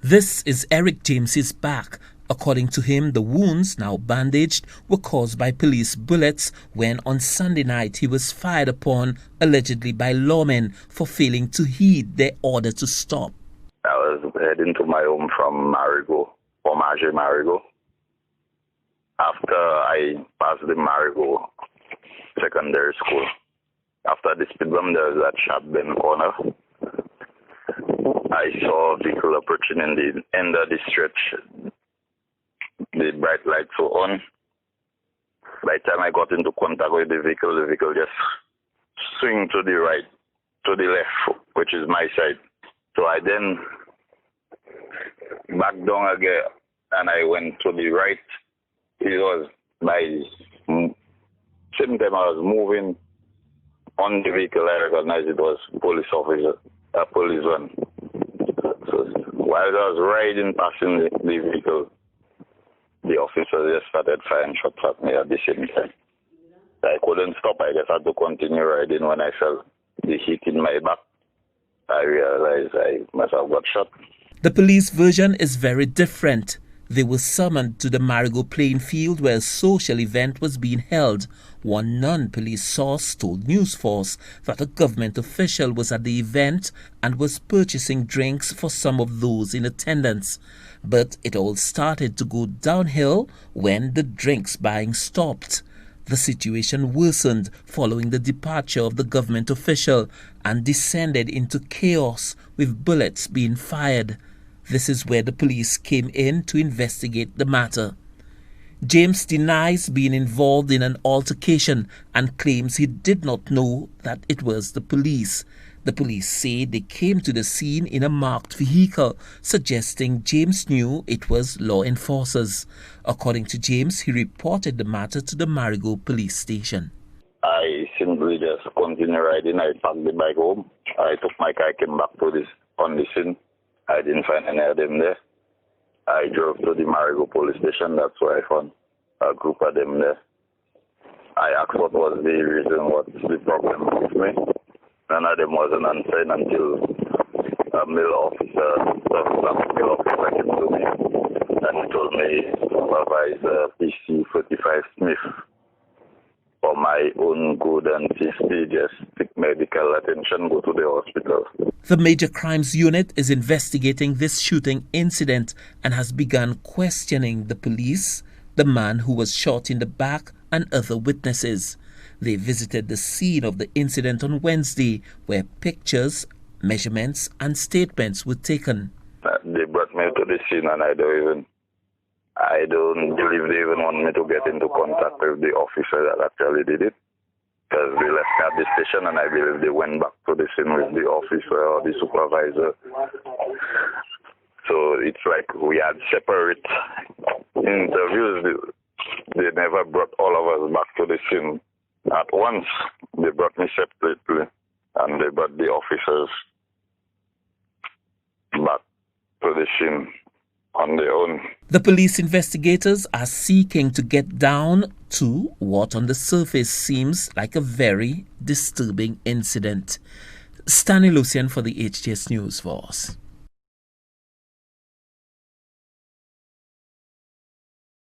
This is Eric James's back. According to him, the wounds, now bandaged, were caused by police bullets when on Sunday night he was fired upon, allegedly by lawmen, for failing to heed their order to stop. I was heading to my home from Marigot, from Marigot. After I passed the Marigot secondary school, after the speed bump, there was that sharp bend corner. I saw a vehicle approaching in the end of the stretch. The bright lights were on. By the time I got into contact with the vehicle just swing to the right, to the left, which is my side. So I then backed down again and I went to the right. It was by same time I was moving on the vehicle, I recognized it was police officer, a police van. So while I was riding passing the vehicle, the officer just started firing shots at me at the same time. I couldn't stop. I just had to continue riding. When I felt the heat in my back, I realized I must have got shot. The police version is very different. They were summoned to the Marigot playing field where a social event was being held. One non-police source told News Force that a government official was at the event and was purchasing drinks for some of those in attendance. But it all started to go downhill when the drinks buying stopped. The situation worsened following the departure of the government official and descended into chaos with bullets being fired. This is where the police came in to investigate the matter. James denies being involved in an altercation and claims he did not know that it was the police. The police say they came to the scene in a marked vehicle, suggesting James knew it was law enforcers. According to James, he reported the matter to the Marigot police station. I simply just continued riding. I packed the bike home. I took my car, came back to on the scene. I didn't find any of them there. I drove to the Marigot police station. That's where I found a group of them there. I asked what was the reason, what's the problem with me. None of them wasn't answering until a mill officer came to me and he told me supervisor PC 45 Smith, for my own good and safety, just take medical attention, go to the hospital. The Major Crimes Unit is investigating this shooting incident and has begun questioning the police, the man who was shot in the back, and other witnesses. They visited the scene of the incident on Wednesday, where pictures, measurements, and statements were taken. They brought me to the scene and I don't believe they even want me to get into contact with the officer that actually did it. Because we left at the station and I believe they went back to the scene with the officer or the supervisor. So it's like we had separate interviews. They never brought all of us back to the scene at once. They brought me separately and they brought the officers back to the scene on their own. The police investigators are seeking to get down to what on the surface seems like a very disturbing incident. Stanley Lucian for the HTS News Force.